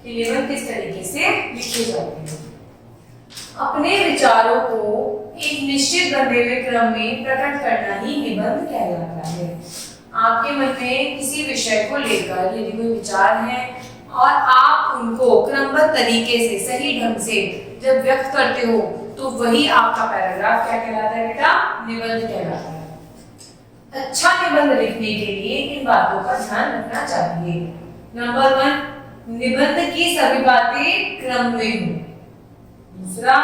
कि निबंध किस तरीके से लिखे जाते हैं। अपने विचारों को एक निश्चित बंधे हुए क्रम में प्रकट करना ही निबंध कहलाता है। आपके मन में किसी विषय को लेकर यदि कोई विचार है और आप उनको क्रमबद्ध तरीके से सही ढंग से जब व्यक्त करते हो तो वही आपका पैराग्राफ क्या कहलाता है बेटा? निबंध कहलाता है। अच्छा निबंध लिखने के लिए इन बातों का ध्यान रखना चाहिए। नंबर 1, निबंध की सभी बातें क्रम में हो। दूसरा,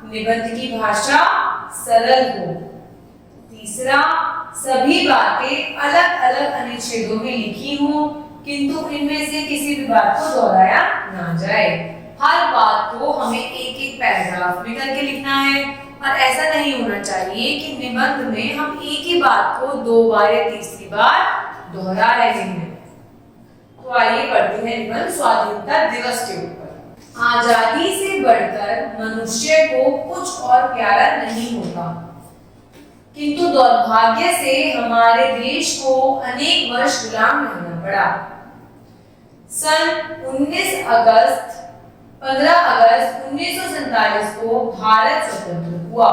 निबंध की भाषा सरल हो। तीसरा, सभी बातें अलग अलग अनुच्छेदों में लिखी हो किंतु इनमें से किसी भी बात को दोहराया ना जाए। हर बात को हमें एक एक पैराग्राफ में करके लिखना है और ऐसा नहीं होना चाहिए कि निबंध में हम एक ही बात को 2 बार या तीसरी बार दोहरा रहे हैं। तो आइए पढ़ते हैं निबंध स्वाधीनता दिवस के ऊपर। आजादी से बढ़कर मनुष्य को कुछ और प्यारा नहीं होता, किंतु दुर्भाग्य से हमारे देश को अनेक वर्ष गुलाम रहना पड़ा। सन 15 अगस्त 1947 को भारत स्वतंत्र हुआ।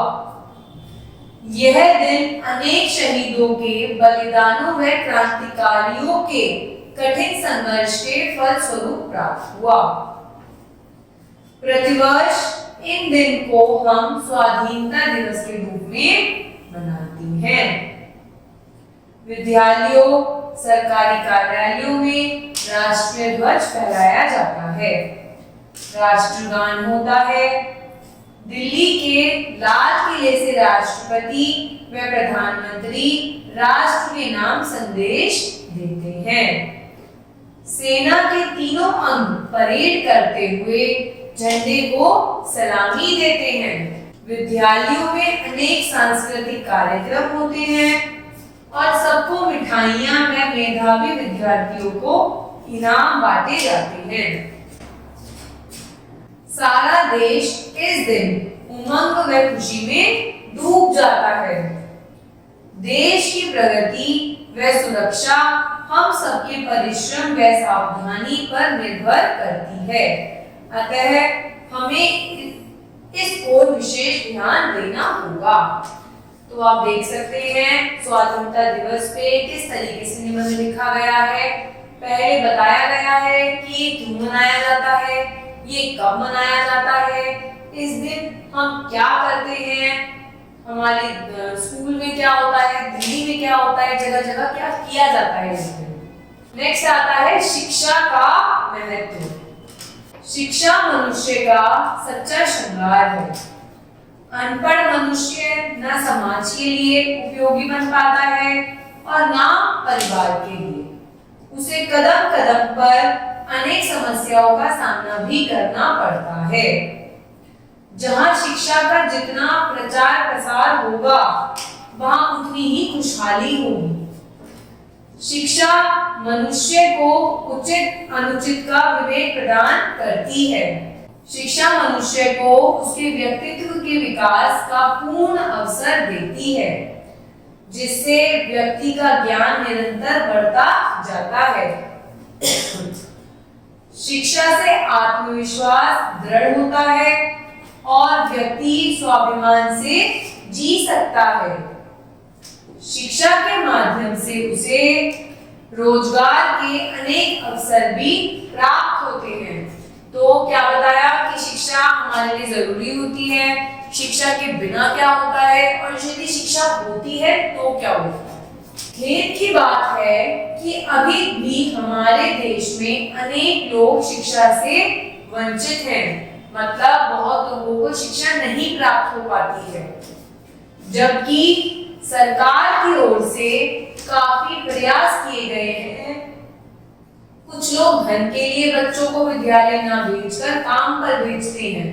यह दिन अनेक शहीदों के बलिदानों व क्रांतिकारियों के कठिन संघर्ष के फलस्वरूप प्राप्त हुआ। प्रतिवर्ष इन दिन को हम स्वाधीनता दिवस के रूप में मनाती हैं। विद्यालयों, सरकारी कार्यालयों में राष्ट्रीय ध्वज फहराया जाता है। राष्ट्रगान होता है। दिल्ली के लाल किले से राष्ट्रपति व प्रधानमंत्री राष्ट्र के नाम संदेश देते हैं। सेना के तीनों अंग परेड करते हुए झंडे को सलामी देते हैं। विद्यालयों में अनेक सांस्कृतिक कार्यक्रम होते हैं और सबको मिठाइयां व मेधावी विद्यार्थियों को इनाम बांटे जाते हैं। सारा देश इस दिन उमंग व खुशी में डूब जाता है। देश की प्रगति व सुरक्षा हम सबके परिश्रम व सावधानी पर निर्भर करती है। अतः हमें इस ओर विशेष ध्यान देना होगा। तो आप देख सकते हैं स्वाधीनता दिवस पे किस तरीके से निबंध लिखा गया है। पहले बताया गया है कि क्यों मनाया जाता है, ये कब मनाया जाता है, इस दिन हम क्या करते हैं, हमारे स्कूल में क्या होता है, दिल्ली में क्या होता है, जगह जगह क्या किया जाता है इस दिन। नेक्स्ट आता है शिक्षा का महत्व। शिक्षा मनुष्य का सच्चा श्रृंगार है। अनपढ़ मनुष्य न समाज के लिए उपयोगी बन पाता है और न परिवार के लिए। उसे कदम कदम पर अनेक समस्याओं का सामना भी करना पड़ता है। जहां शिक्षा का जितना प्रचार प्रसार होगा वहां उतनी ही खुशहाली होगी। शिक्षा मनुष्य को उचित अनुचित का विवेक प्रदान करती है। शिक्षा मनुष्य को उसके व्यक्तित्व के विकास का पूर्ण अवसर देती है, जिससे व्यक्ति का ज्ञान निरंतर बढ़ता जाता है। शिक्षा से आत्मविश्वास दृढ़ होता है और व्यक्ति स्वाभिमान से जी सकता है। शिक्षा के माध्यम से उसे रोजगार के अनेक अवसर भी प्राप्त होते हैं। तो क्या बताया कि शिक्षा हमारे लिए जरूरी होती है, शिक्षा के बिना क्या होता है और यदि शिक्षा होती है तो क्या होता है। खेद की बात है कि अभी भी हमारे देश में अनेक लोग शिक्षा से वंचित हैं, मतलब बहुत लोगों को शिक्षा नहीं प्राप्त हो पाती है, जबकि सरकार की ओर से काफी प्रयास किए गए हैं। कुछ लोग धन के लिए बच्चों को विद्यालय न भेजकर काम पर भेजते हैं।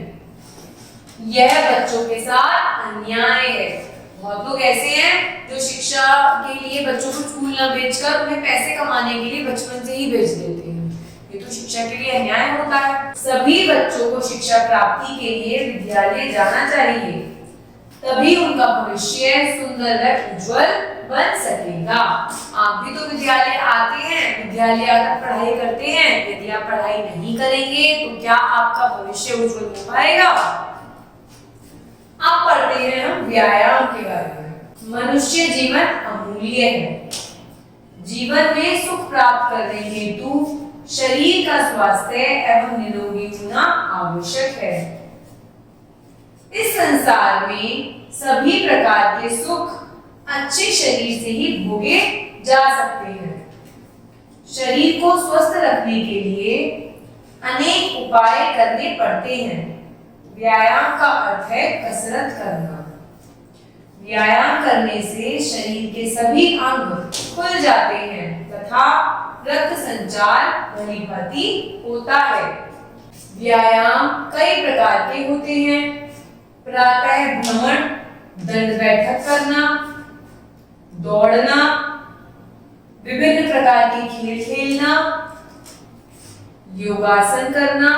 यह बच्चों के साथ अन्याय है। बहुत लोग ऐसे हैं जो शिक्षा के लिए बच्चों को स्कूल न भेजकर उन्हें पैसे कमाने के लिए बचपन से ही भेज देते हैं। ये तो शिक्षा के लिए अन्याय होता है। सभी बच्चों को शिक्षा प्राप्ति के लिए विद्यालय जाना चाहिए। तभी उनका भविष्य सुंदर व उज्जवल बन सकेगा। आप भी तो विद्यालय आते हैं, विद्यालय आकर पढ़ाई करते हैं। यदि आप पढ़ाई नहीं करेंगे तो क्या आपका भविष्य उज्जवल हो पाएगा? अब पढ़ते हैं हम व्यायाम के बारे में। मनुष्य जीवन अमूल्य है। जीवन में सुख प्राप्त करने हेतु शरीर का स्वास्थ्य एवं निरोगी होना आवश्यक है। इस संसार में सभी प्रकार के सुख अच्छे शरीर से ही भोगे जा सकते हैं। शरीर को स्वस्थ रखने के लिए अनेक उपाय करने पड़ते हैं। व्यायाम का अर्थ है कसरत करना। व्यायाम करने से शरीर के सभी अंग खुल जाते हैं तथा रक्त संचार भली भांति होता है। व्यायाम कई प्रकार के होते हैं। प्रातः भ्रमण, दंड बैठक करना, दौड़ना, विभिन्न प्रकार के खेल खेलना, योगासन करना,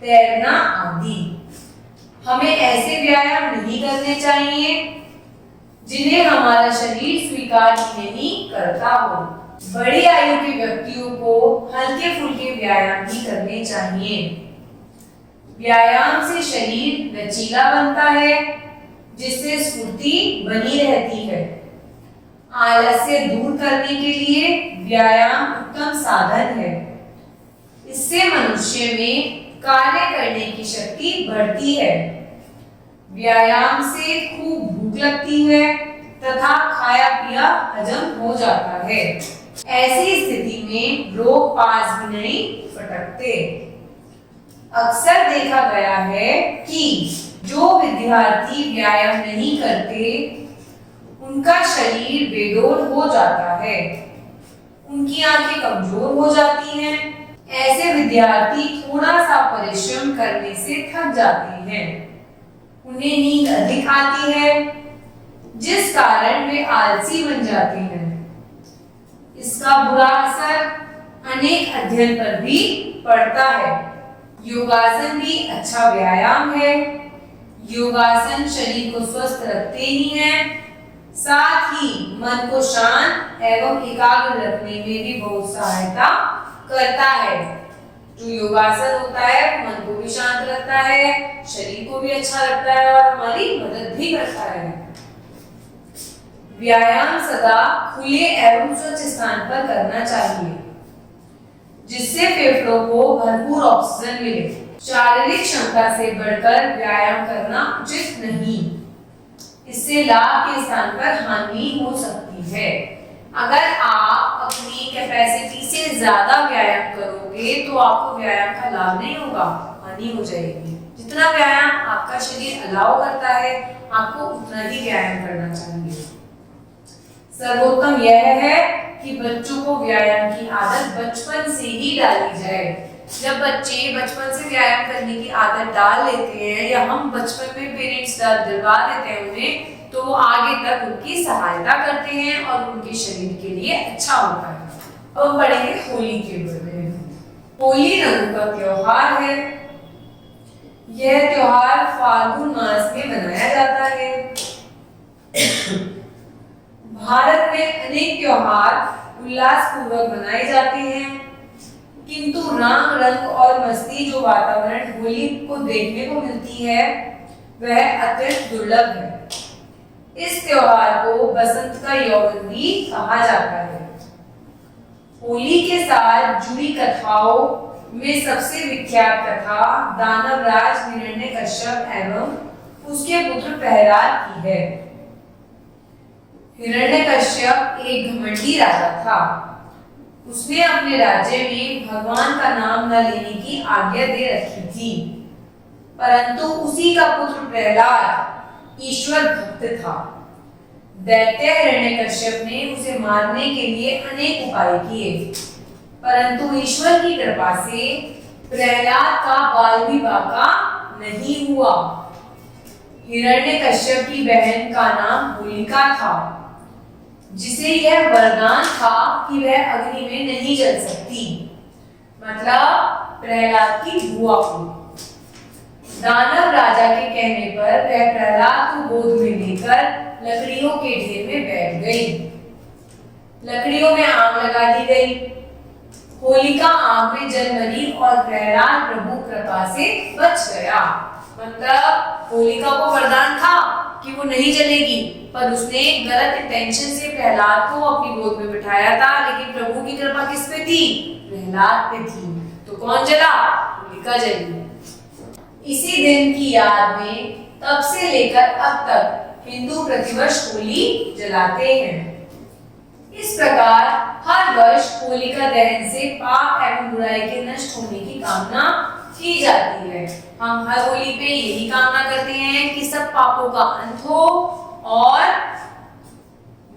तैरना आदि। हमें ऐसे व्यायाम नहीं करने चाहिए जिन्हें हमारा शरीर स्वीकार नहीं करता हो। बड़ी आयु के व्यक्तियों को हल्के फुल्के व्यायाम ही करने चाहिए। व्यायाम से शरीर लचीला बनता है, जिससे स्फूर्ति बनी रहती है। आलस्य दूर करने के लिए व्यायाम उत्तम साधन है। इससे मनुष्य में कार्य करने की शक्ति बढ़ती है। व्यायाम से खूब भूख लगती है तथा खाया पिया हजम हो जाता है। ऐसी स्थिति में रोग पास भी नहीं फटकते। अक्सर देखा गया है कि जो विद्यार्थी व्यायाम नहीं करते उनका शरीर बेडौल हो जाता है, उनकी आंखें कमजोर हो जाती हैं। ऐसे विद्यार्थी थोड़ा सा परिश्रम करने से थक जाते हैं, उन्हें नींद अधिक आती है, जिस कारण वे आलसी बन जाते हैं। इसका बुरा असर अनेक अध्ययन पर भी पड़ता है। योगासन भी अच्छा व्यायाम है। योगासन शरीर को स्वस्थ रखते ही हैं, साथ ही मन को शांत एवं एकाग्र रखने में भी बहुत सहायता करता है। जो योगासन होता है मन को भी शांत रखता है, शरीर को भी अच्छा रखता है और हमारी मदद भी करता है। व्यायाम सदा खुले एवं स्वच्छ स्थान पर करना चाहिए, जिससे फेफड़ों को भरपूर ऑक्सीजन मिले। शारीरिक क्षमता से बढ़कर व्यायाम करना उचित नहीं। इससे लाभ के स्थान पर हानि हो सकती है। अगर आप अपनी कैपेसिटी से ज्यादा व्यायाम करोगे तो आपको व्यायाम का लाभ नहीं होगा, हानि हो जाएगी। जितना व्यायाम आपका शरीर अलाउ करता है आपको उतना ही व्यायाम करना चाहिए। सर्वोत्तम यह है कि बच्चों को व्यायाम की आदत बचपन से ही डाली जाए। जब बच्चे बचपन से व्यायाम करने की आदत डाल लेते हैं या हम बचपन में पेरेंट्स दिलवा देते हैं उन्हें, तो वो आगे तक उनकी सहायता करते हैं और उनके शरीर के लिए अच्छा होता है। अब हम पढ़ेंगे होली के बारे में। होली रंगों का त्योहार है। यह त्योहार फाल्गुन मास में मनाया जाता है। भारत में अनेक त्योहार उल्लास पूर्वक मनाए जाते हैं, किंतु रंग रंग और मस्ती जो वातावरण होली को देखने को मिलती है वह अत्यंत दुर्लभ है। इस त्योहार को बसंत का यौवन भी कहा जाता है। होली के साथ जुड़ी कथाओं में सबसे विख्यात कथा दानवराज हिरण्यकश्यप एवं उसके पुत्र प्रहलाद की है। हिरण्यकश्यप एक घमंडी राजा था। उसने अपने राज्य में भगवान का नाम न लेने की आज्ञा दे रखी थी, परंतु उसी का पुत्र प्रहलाद ईश्वर भक्त था। दैत्य हिरण्यकश्यप ने उसे मारने के लिए अनेक उपाय किए, परंतु ईश्वर की कृपा से प्रहलाद का बाल भी बाका नहीं हुआ। हिरण्यकश्यप की बहन का नाम होलिका था, जिसे यह वरदान था कि वह अग्नि में नहीं जल सकती, मतलब प्रहलाद की बुआ को। दानव राजा के कहने पर वह प्रहलाद को गोद में लेकर लकड़ियों के ढेर में बैठ गई। लकड़ियों में आग लगा दी गई। होलिका आग में जल मरी और प्रहलाद प्रभु कृपा से बच गया। मतलब होलिका को वरदान था कि वो नहीं जलेगी, पर उसने गलत इंटेंशन से प्रहलाद को अपनी गोद में बिठाया था, लेकिन प्रभु की कृपा किस पे थी? प्रहलाद पे थी। तो कौन जला? होलिका जली। इसी दिन की याद में तब से लेकर अब तक हिंदू प्रतिवर्ष होली जलाते हैं। इस प्रकार हर वर्ष होलिका दहन से पाप एवं बुराई के नष्ट होने की कामना की जाती है। हम हर होली पे यही कामना करते हैं कि सब पापों का अंत हो और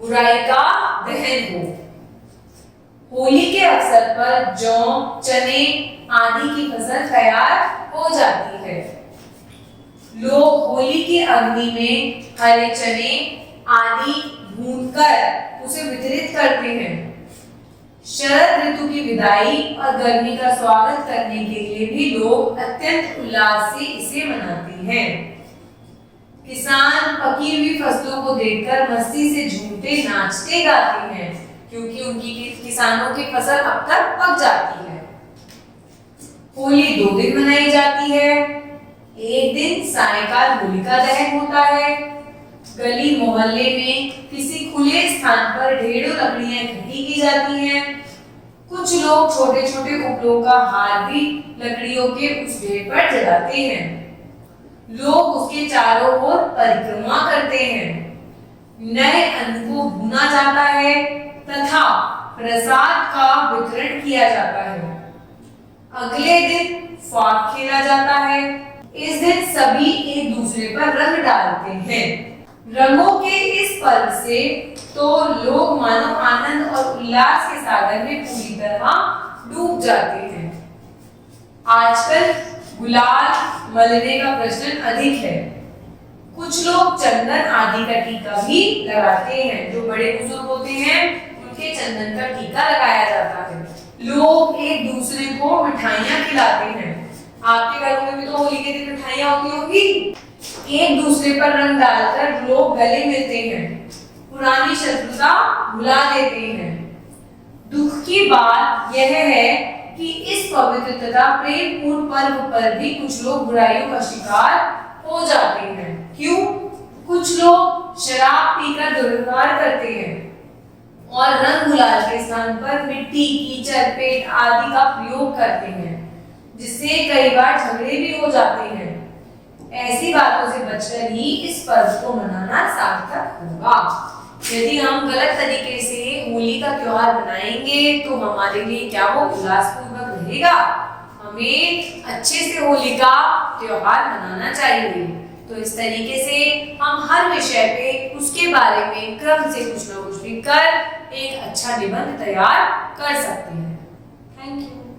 बुराई का दहन हो। होली के अवसर पर जौ, चने आदि की फसल तैयार हो जाती है। लोग होली की अग्नि में हरे चने आदि भूनकर उसे वितरित करते हैं। शरद ऋतु की विदाई और गर्मी का स्वागत करने के लिए भी लोग अत्यंत उल्लास से इसे मनाते हैं। किसान पकी हुई फसलों को देखकर मस्ती से झूमते नाचते गाते हैं, क्योंकि उनकी किसानों की फसल अब तक पक जाती है। होली 2 दिन मनाई जाती है। एक दिन सायंकाल होलिका दहन होता है। गली मोहल्ले में किसी खुले स्थान पर ढेरों लकड़ियां इकट्ठी की जाती हैं। कुछ लोग छोटे छोटे उपलों का हार भी लकड़ियों के उस ढेर पर जलाते हैं। लोग उसके चारों ओर परिक्रमा करते हैं। नए अन्न को भुना जाता है तथा प्रसाद का वितरण किया जाता है। अगले दिन फाग खेला जाता है। इस दिन सभी एक दूसरे पर रंग डालते हैं। रंगों के इस पर्व से तो लोग मानो आनंद और उल्लास के सागर में पूरी तरह डूब जाते हैं। आजकल गुलाल मलने का प्रचलन अधिक है। कुछ लोग चंदन आदि का टीका भी लगाते हैं। जो बड़े बुजुर्ग होते हैं उनके चंदन का टीका लगाया जाता है। लोग एक दूसरे को मिठाइयां खिलाते हैं। आपके घरों में भी तो होली के दिन मिठाइयां होती होंगी। एक दूसरे पर रंग डालकर लोग गले मिलते हैं, पुरानी शत्रुता भुला देते हैं। दुख की बात यह है कि इस पवित्र तथा प्रेमपूर्ण पर्व पर भी कुछ लोग बुराइयों का शिकार हो जाते हैं। क्यों? कुछ लोग शराब पीकर दुर्व्यवहार करते हैं और रंग गुलाल के स्थान पर मिट्टी, कीचड़, पेट आदि का प्रयोग करते हैं, जिससे कई बार झगड़े भी हो जाते हैं। ऐसी बातों से बचकर ही इस पर्व को मनाना सार्थक होगा। यदि हम गलत तरीके से होली का त्योहार मनाएंगे तो हमारे लिए क्या वो उल्लासपूर्वक रहेगा? हमें अच्छे से होली का त्योहार मनाना चाहिए। तो इस तरीके से हम हर विषय पे उसके बारे में क्रम से कुछ न कुछ भी कर एक अच्छा निबंध तैयार कर सकते हैं। Thank you.